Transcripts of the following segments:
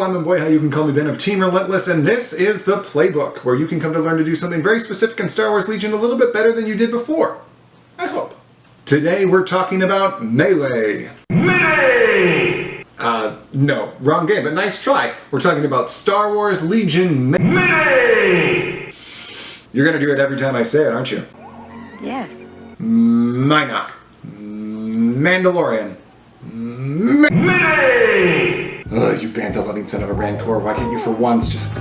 I'm Mbweha, you can call me Ben of Team Relentless, and this is the Playbook, where you can come to learn to do something very specific in Star Wars Legion a little bit better than you did before. I hope. Today we're talking about Melee. Melee! No, wrong game, but nice try. We're talking about Star Wars Legion Melee! You're gonna do it every time I say it, aren't you? Yes. Mynock. Mandalorian. Melee! Ugh, you bantha-loving son of a Rancor, why can't you for once just...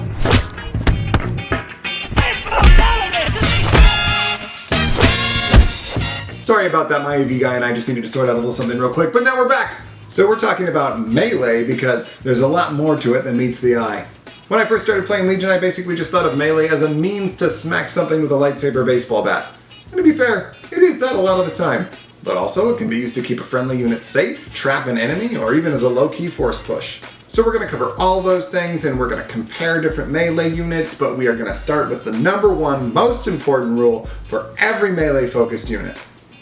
Sorry about that, my AV guy and I just needed to sort out a little something real quick, but now we're back! So we're talking about Melee because there's a lot more to it than meets the eye. When I first started playing Legion, I basically just thought of Melee as a means to smack something with a lightsaber baseball bat. And to be fair, it is that a lot of the time. But also, it can be used to keep a friendly unit safe, trap an enemy, or even as a low-key force push. So we're going to cover all those things, and we're going to compare different Melee units, but we are going to start with the number one most important rule for every Melee-focused unit.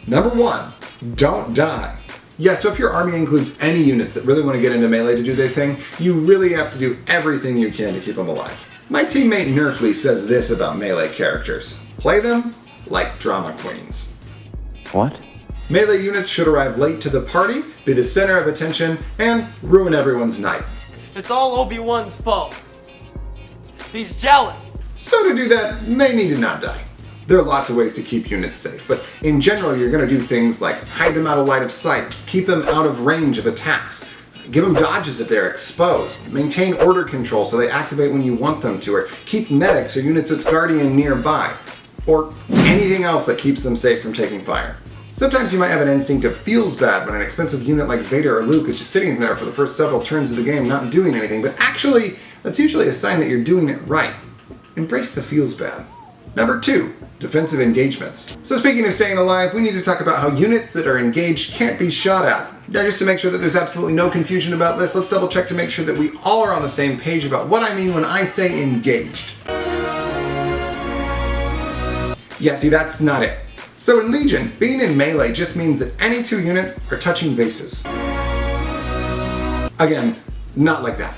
Number one, don't die. Yeah, so if your army includes any units that really want to get into Melee to do their thing, you really have to do everything you can to keep them alive. My teammate Nerfly says this about Melee characters. Play them like drama queens. What? Melee units should arrive late to the party, be the center of attention, and ruin everyone's night. It's all Obi-Wan's fault. He's jealous. So to do that, they need to not die. There are lots of ways to keep units safe, but in general you're going to do things like hide them out of line of sight, keep them out of range of attacks, give them dodges if they're exposed, maintain order control so they activate when you want them to, or keep medics or units of Guardian nearby, or anything else that keeps them safe from taking fire. Sometimes you might have an instinct of feels bad when an expensive unit like Vader or Luke is just sitting there for the first several turns of the game not doing anything, but actually, that's usually a sign that you're doing it right. Embrace the feels bad. Number two, defensive engagements. So speaking of staying alive, we need to talk about how units that are engaged can't be shot at. Now just to make sure that there's absolutely no confusion about this, let's double check to make sure that we all are on the same page about what I mean when I say engaged. Yeah, see, that's not it. So in Legion, being in Melee just means that any two units are touching bases. Again, not like that.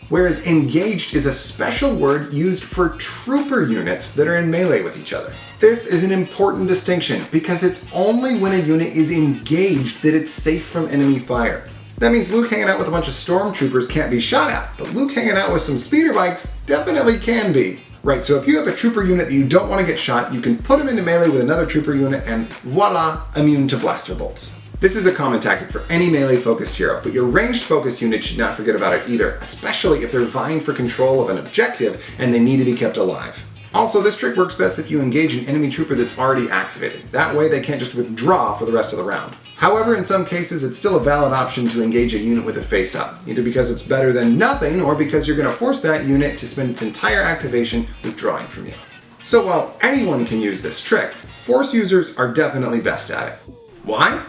Whereas engaged is a special word used for trooper units that are in Melee with each other. This is an important distinction because it's only when a unit is engaged that it's safe from enemy fire. That means Luke hanging out with a bunch of stormtroopers can't be shot at, but Luke hanging out with some speeder bikes definitely can be. Right, so if you have a trooper unit that you don't want to get shot, you can put them into Melee with another trooper unit and voila, immune to blaster bolts. This is a common tactic for any Melee-focused hero, but your ranged-focused unit should not forget about it either, especially if they're vying for control of an objective and they need to be kept alive. Also, this trick works best if you engage an enemy trooper that's already activated. That way they can't just withdraw for the rest of the round. However, in some cases, it's still a valid option to engage a unit with a face-up, either because it's better than nothing or because you're going to force that unit to spend its entire activation withdrawing from you. So while anyone can use this trick, Force users are definitely best at it. Why?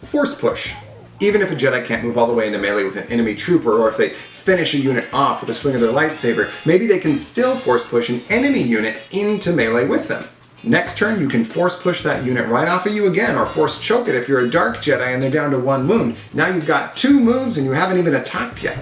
Force push. Even if a Jedi can't move all the way into Melee with an enemy trooper, or if they finish a unit off with a swing of their lightsaber, maybe they can still force push an enemy unit into Melee with them. Next turn, you can force push that unit right off of you again, or force choke it if you're a Dark Jedi and they're down to 1 wound. Now you've got 2 moves and you haven't even attacked yet.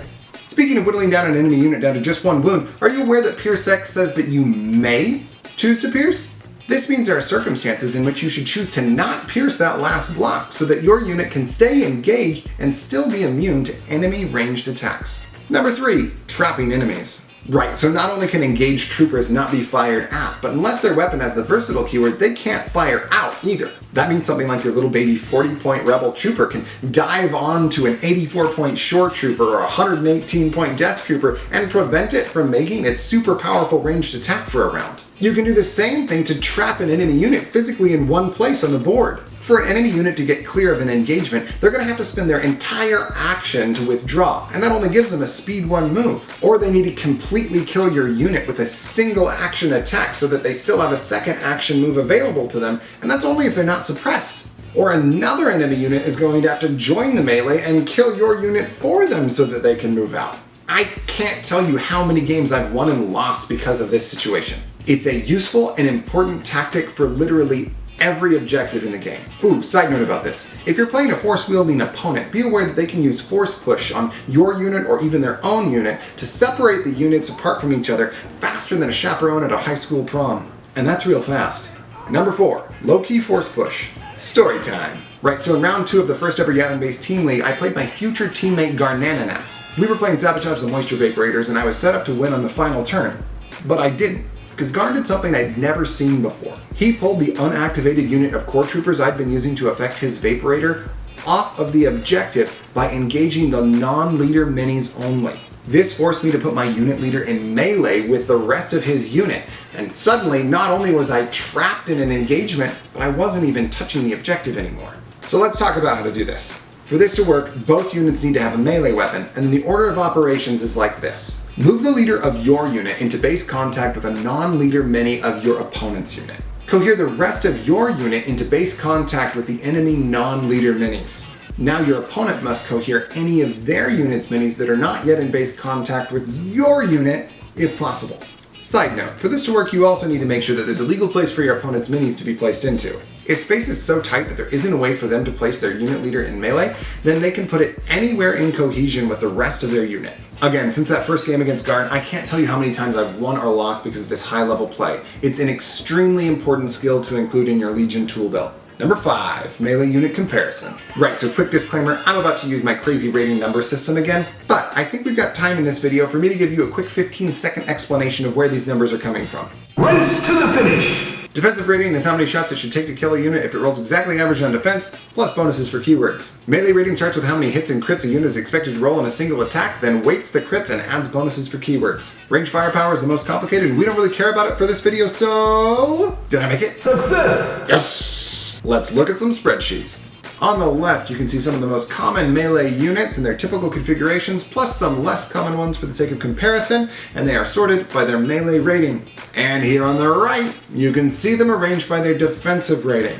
Speaking of whittling down an enemy unit down to just 1 wound, are you aware that Pierce X says that you may choose to pierce? This means there are circumstances in which you should choose to not pierce that last block so that your unit can stay engaged and still be immune to enemy ranged attacks. Number 3, trapping enemies. Right, so not only can engaged troopers not be fired at, but unless their weapon has the versatile keyword, they can't fire out either. That means something like your little baby 40-point rebel trooper can dive onto an 84-point shore trooper or a 118-point death trooper and prevent it from making its super powerful ranged attack for a round. You can do the same thing to trap an enemy unit physically in one place on the board. For an enemy unit to get clear of an engagement, they're going to have to spend their entire action to withdraw, and that only gives them a speed 1 move. Or they need to completely kill your unit with a single action attack so that they still have a second action move available to them, and that's only if they're not suppressed. Or another enemy unit is going to have to join the Melee and kill your unit for them so that they can move out. I can't tell you how many games I've won and lost because of this situation. It's a useful and important tactic for literally every objective in the game. Ooh, side note about this. If you're playing a force-wielding opponent, be aware that they can use force push on your unit or even their own unit to separate the units apart from each other faster than a chaperone at a high school prom. And that's real fast. Number 4, low-key force push. Story time. Right, so in round 2 of the first ever Yavin-based Team League, I played my future teammate Garnanana. We were playing Sabotage the Moisture Vaporators and I was set up to win on the final turn. But I didn't, because Garn did something I'd never seen before. He pulled the unactivated unit of core troopers I'd been using to affect his Vaporator off of the objective by engaging the non-leader minis only. This forced me to put my unit leader in melee with the rest of his unit, and suddenly not only was I trapped in an engagement, but I wasn't even touching the objective anymore. So let's talk about how to do this. For this to work, both units need to have a melee weapon, and the order of operations is like this. Move the leader of your unit into base contact with a non-leader mini of your opponent's unit. Cohere the rest of your unit into base contact with the enemy non-leader minis. Now your opponent must cohere any of their unit's minis that are not yet in base contact with your unit, if possible. Side note, for this to work, you also need to make sure that there's a legal place for your opponent's minis to be placed into. If space is so tight that there isn't a way for them to place their unit leader in melee, then they can put it anywhere in cohesion with the rest of their unit. Again, since that first game against Garn, I can't tell you how many times I've won or lost because of this high-level play. It's an extremely important skill to include in your Legion tool belt. Number 5, melee unit comparison. Right, so quick disclaimer, I'm about to use my crazy rating number system again, but I think we've got time in this video for me to give you a quick 15-second explanation of where these numbers are coming from. Race to the finish. Defensive rating is how many shots it should take to kill a unit if it rolls exactly average on defense, plus bonuses for keywords. Melee rating starts with how many hits and crits a unit is expected to roll in a single attack, then weights the crits and adds bonuses for keywords. Range firepower is the most complicated, and we don't really care about it for this video, so... Did I make it? Success. Yes! Let's look at some spreadsheets. On the left, you can see some of the most common melee units and their typical configurations, plus some less common ones for the sake of comparison, and they are sorted by their melee rating. And here on the right, you can see them arranged by their defensive rating.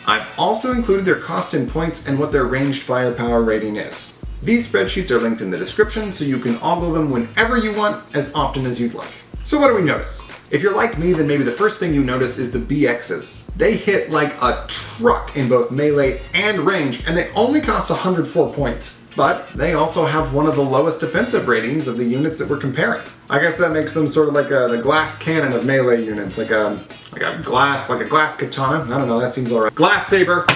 I've also included their cost in points and what their ranged firepower rating is. These spreadsheets are linked in the description, so you can ogle them whenever you want, as often as you'd like. So what do we notice? If you're like me, then maybe the first thing you notice is the BXs. They hit like a truck in both melee and range, and they only cost 104 points. But they also have one of the lowest defensive ratings of the units that we're comparing. I guess that makes them sort of like the glass cannon of melee units, like a glass katana. I don't know, that seems alright. Glass saber.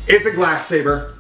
It's a glass saber.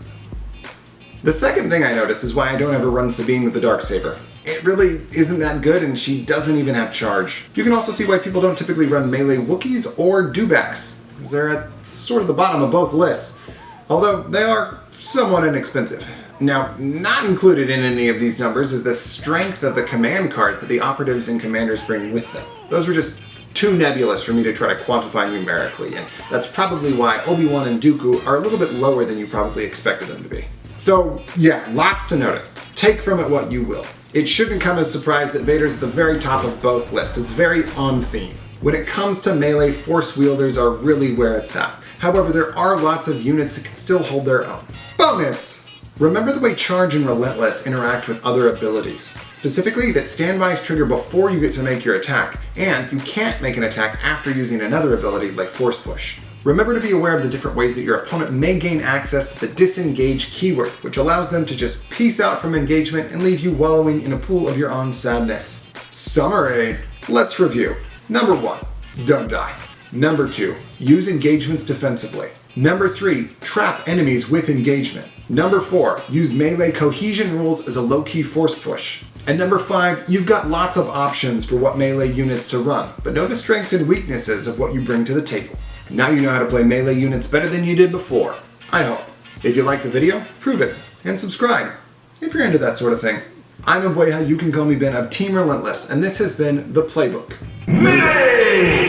The second thing I notice is why I don't ever run Sabine with the dark saber. It really isn't that good, and she doesn't even have charge. You can also see why people don't typically run melee Wookiees or Dewbacks, because they're at sort of the bottom of both lists, although they are somewhat inexpensive. Now, not included in any of these numbers is the strength of the command cards that the operatives and commanders bring with them. Those were just too nebulous for me to try to quantify numerically, and that's probably why Obi-Wan and Dooku are a little bit lower than you probably expected them to be. So, yeah, lots to notice. Take from it what you will. It shouldn't come as a surprise that Vader's at the very top of both lists. It's very on theme. When it comes to melee, force wielders are really where it's at. However, there are lots of units that can still hold their own. Bonus! Remember the way Charge and Relentless interact with other abilities. Specifically, that standbys trigger before you get to make your attack, and you can't make an attack after using another ability like Force Push. Remember to be aware of the different ways that your opponent may gain access to the disengage keyword, which allows them to just peace out from engagement and leave you wallowing in a pool of your own sadness. Summary. Let's review. Number 1, don't die. Number 2, use engagements defensively. Number 3, trap enemies with engagement. Number 4, use melee cohesion rules as a low-key force push. And number 5, you've got lots of options for what melee units to run, but know the strengths and weaknesses of what you bring to the table. Now you know how to play melee units better than you did before. I hope. If you liked the video, prove it, and subscribe, if you're into that sort of thing. I'm Mbweha, you can call me Ben of Team Relentless, and this has been the Playbook Melee!